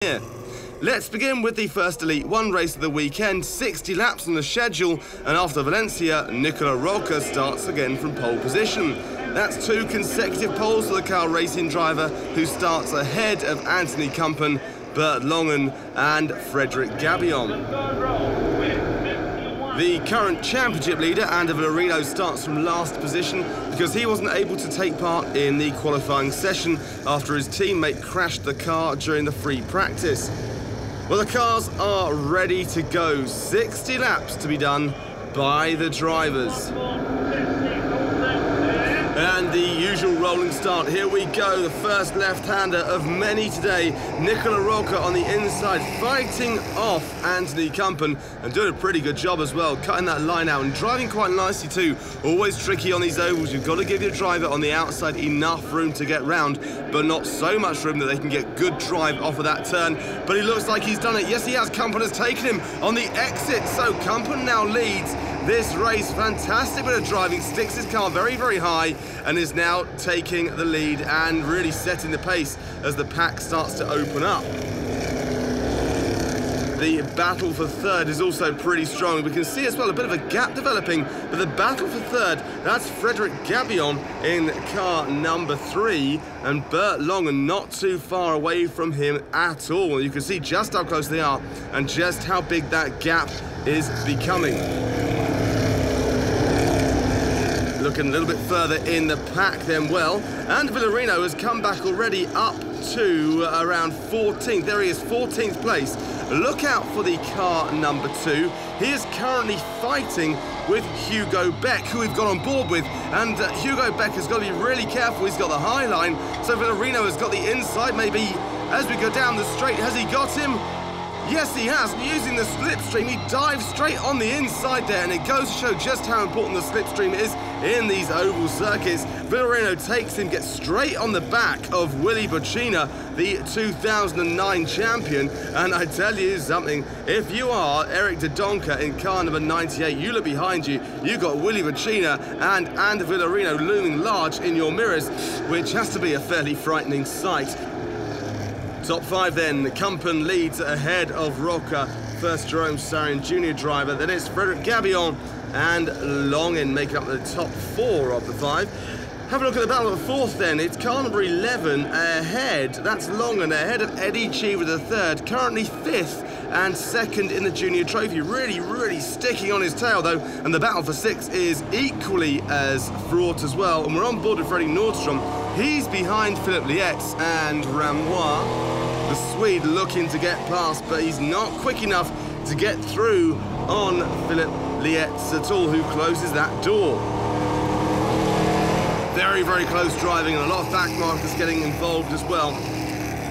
here. Let's begin with the first Elite 1 race of the weekend, 60 laps on the schedule, and after Valencia, Nicola Roca starts again from pole position. That's 2 consecutive poles for the car racing driver, who starts ahead of Anthony Kumpen, Bert Longen and Frederic Gabion. The current championship leader, Andy Villarino, starts from last position because he wasn't able to take part in the qualifying session after his teammate crashed the car during the free practice. Well, the cars are ready to go. 60 laps to be done by the drivers. And the usual rolling start. Here we go, the first left-hander of many today. Nicola Roca on the inside, fighting off Anthony Kumpen and doing a pretty good job as well, cutting that line out and driving quite nicely too. Always tricky on these ovals. You've got to give your driver on the outside enough room to get round, but not so much room that they can get good drive off of that turn. But he looks like he's done it. Yes, he has. Kumpen has taken him on the exit, so Kumpen now leads this race. Fantastic bit of driving, sticks his car very, very high and is now taking the lead and really setting the pace as the pack starts to open up. The battle for third is also pretty strong. We can see as well a bit of a gap developing, but the battle for third, that's Frederic Gabion in car number 3, and Bert Longen not too far away from him at all. You can see just how close they are and just how big that gap is becoming. Looking a little bit further in the pack then, well, and Villarino has come back already up to around 14th. There he is, 14th place. Look out for the car number 2. He is currently fighting with Hugo Beck, who we've got on board with, and Hugo Beck has got to be really careful. He's got the high line, so Villarino has got the inside maybe as we go down the straight. Has he got him? Yes, he has. Using the slipstream, he dives straight on the inside there, and it goes to show just how important the slipstream is in these oval circuits. Villarino takes him, gets straight on the back of Willy Bocina, the 2009 champion. And I tell you something, if you are Eric de Donker in car number 98, you look behind you, you've got Willy Bocina and Villarino looming large in your mirrors, which has to be a fairly frightening sight. Top 5 then, Kumpen leads ahead of Roca. First Jerome Sarian Jr. driver, then it's Frederic Gabion and Longen make up the top 4 of the 5. Have a look at the battle of the 4th then. It's car number 11 ahead. That's Longen ahead of Eddie Cheever the 3rd, currently 5th and 2nd in the junior trophy. Really sticking on his tail though, and the battle for 6 is equally as fraught as well. And we're on board with Freddie Nordstrom. He's behind Philippe Lietz and Ramois. The Swede looking to get past, but he's not quick enough to get through on Philippe Lietz at all, who closes that door. Very close driving and a lot of back markers getting involved as well.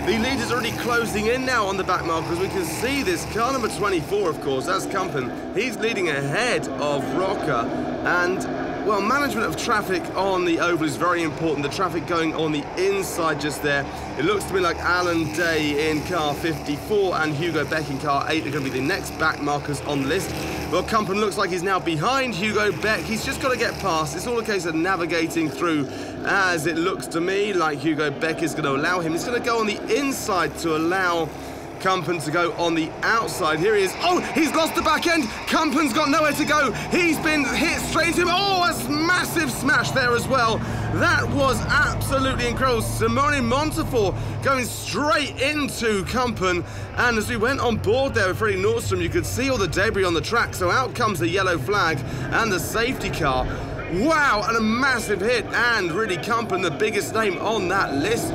The lead is already closing in now on the back markers. We can see this car number 24, of course, that's Kumpen. He's leading ahead of Roca, and well, management of traffic on the oval is very important. The traffic going on the inside just there. It looks to me like Alan Day in car 54 and Hugo Beck in car 8 are going to be the next back markers on the list. Well, Kumpen looks like he's now behind Hugo Beck. He's just got to get past. It's all a case of navigating through, as it looks to me like Hugo Beck is going to allow him. He's going to go on the inside to allow Kumpen to go on the outside. Here he is. Oh, he's lost the back end. Kumpen's got nowhere to go. He's been hit straight into him. Oh, a massive smash there as well. That was absolutely incredible. Simone Montefort going straight into Kumpen. And as we went on board there with Freddie Nordstrom, you could see all the debris on the track. So out comes the yellow flag and the safety car. Wow, and a massive hit. And really Kumpen, the biggest name on that list.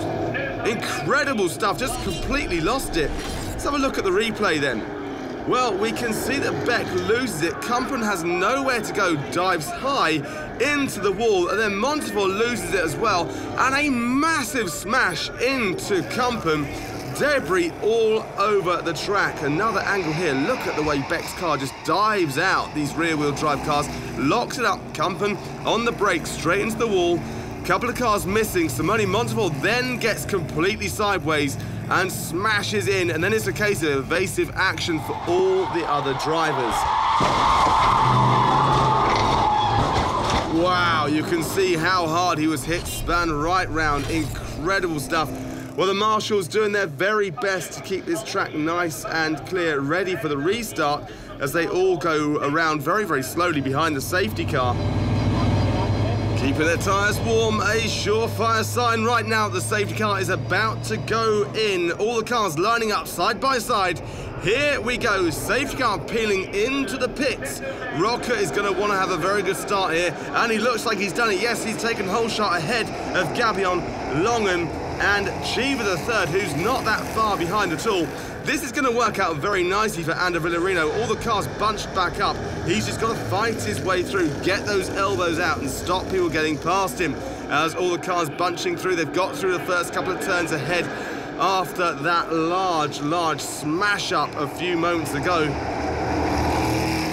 Incredible stuff, just completely lost it. Let's have a look at the replay then. Well, we can see that Beck loses it. Kumpen has nowhere to go, dives high into the wall, and then Montefort loses it as well. And a massive smash into Kumpen. Debris all over the track. Another angle here. Look at the way Beck's car just dives out. These rear-wheel drive cars, locks it up. Kumpen on the brake, straight into the wall. Couple of cars missing. Simone Montefort then gets completely sideways and smashes in, and then it's a case of evasive action for all the other drivers. Wow, you can see how hard he was hit, spun right round. Incredible stuff. Well, the marshals doing their very best to keep this track nice and clear, ready for the restart as they all go around very, very slowly behind the safety car. Keeping their tyres warm, a surefire sign right now. The safety car is about to go in. All the cars lining up side by side. Here we go, safety car peeling into the pits. Roca is going to want to have a very good start here, and he looks like he's done it. Yes, he's taken whole shot ahead of Gabion, Longen, and Cheever the third, who's not that far behind at all. This is going to work out very nicely for Ander Villarino. All the cars bunched back up. He's just got to fight his way through, get those elbows out and stop people getting past him. As all the cars bunching through, they've got through the first couple of turns ahead after that large smash up a few moments ago.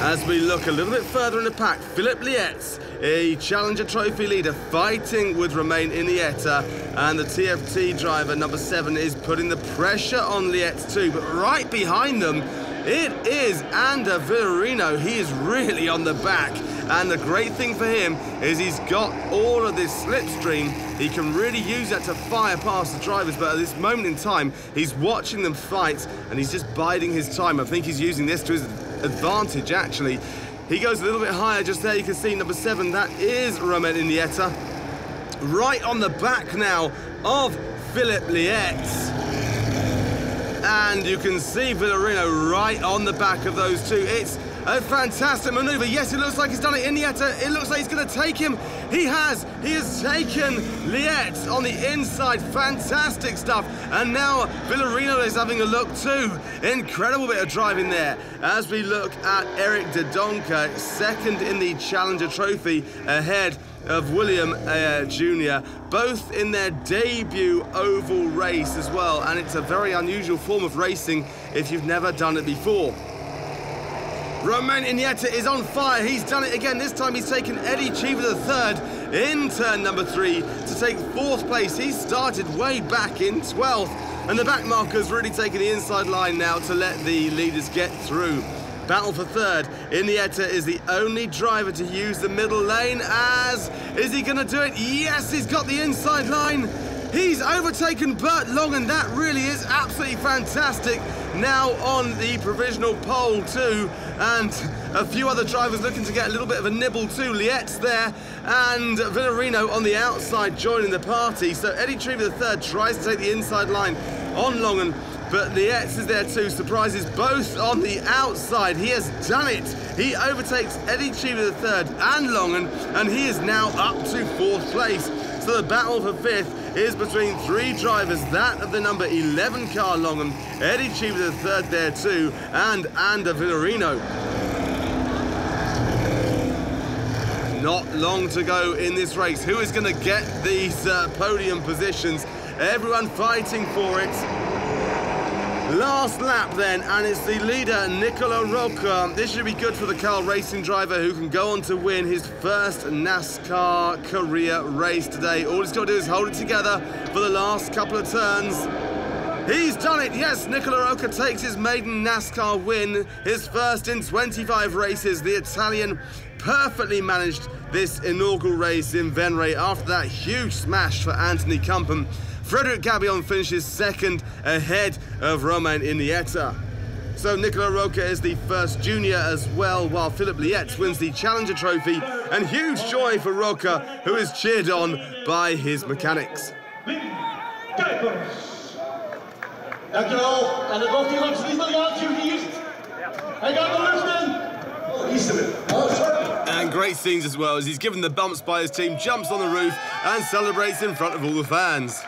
As we look a little bit further in the pack, Philippe Lietz, a Challenger Trophy leader, fighting with Romain Iniesta, and the TFT driver, number 7, is putting the pressure on Lietz too. But right behind them, it is Ander Villarino. He is really on the back, and the great thing for him is he's got all of this slipstream. He can really use that to fire past the drivers, but at this moment in time, he's watching them fight, and he's just biding his time. I think he's using this to his advantage, actually. He goes a little bit higher just there. You can see number 7, that is Romain Iniesta. Right on the back now of Philippe Lietz. And you can see Villarino right on the back of those two. It's a fantastic maneuver. Yes, it looks like he's done it. Iniesta, it looks like he's going to take him. He has taken Lietz on the inside. Fantastic stuff. And now Villarino is having a look too. Incredible bit of driving there. As we look at Eric de Donker, second in the Challenger Trophy, ahead of William Jr., both in their debut oval race as well. And it's a very unusual form of racing if you've never done it before. Romain Iniesta is on fire. He's done it again. This time he's taken Eddie Cheever the third in turn number 3 to take 4th place. He started way back in 12th, and the back marker's really taking the inside line now to let the leaders get through. Battle for third. Iniesta is the only driver to use the middle lane. Is he going to do it? Yes, he's got the inside line. He's overtaken Bert Long, and that really is absolutely fantastic. Now on the provisional pole too, and a few other drivers looking to get a little bit of a nibble too. Lietz there, and Villarino on the outside joining the party. So Eddie Cheever the third tries to take the inside line on Longen, but Lietz is there too. Surprises both on the outside. He has done it. He overtakes Eddie Cheever the third and Longen, and he is now up to 4th place. So the battle for 5th is between 3 drivers, that of the number 11 car Longen, Eddie Cheever the third there too, and Ander Villarino. Not long to go in this race. Who is going to get these podium positions? Everyone fighting for it. Last lap then, and it's the leader, Nicola Roca. This should be good for the car racing driver, who can go on to win his first NASCAR career race today. All he's got to do is hold it together for the last couple of turns. He's done it, yes, Nicola Roca takes his maiden NASCAR win, his first in 25 races. The Italian perfectly managed this inaugural race in Venray after that huge smash for Anthony Kumpen. Frederic Gabion finishes second ahead of Romain Iniesta. So Nicola Roca is the first junior as well, while Philippe Lietz wins the Challenger Trophy, and huge joy for Roca, who is cheered on by his mechanics. Dankjewel. En dan wordt hij langs niet aan gevierd. Hij gaat de lucht in. Oh, is er. And great scenes as well, as he's given the bumps by his team, jumps on the roof and celebrates in front of all the fans.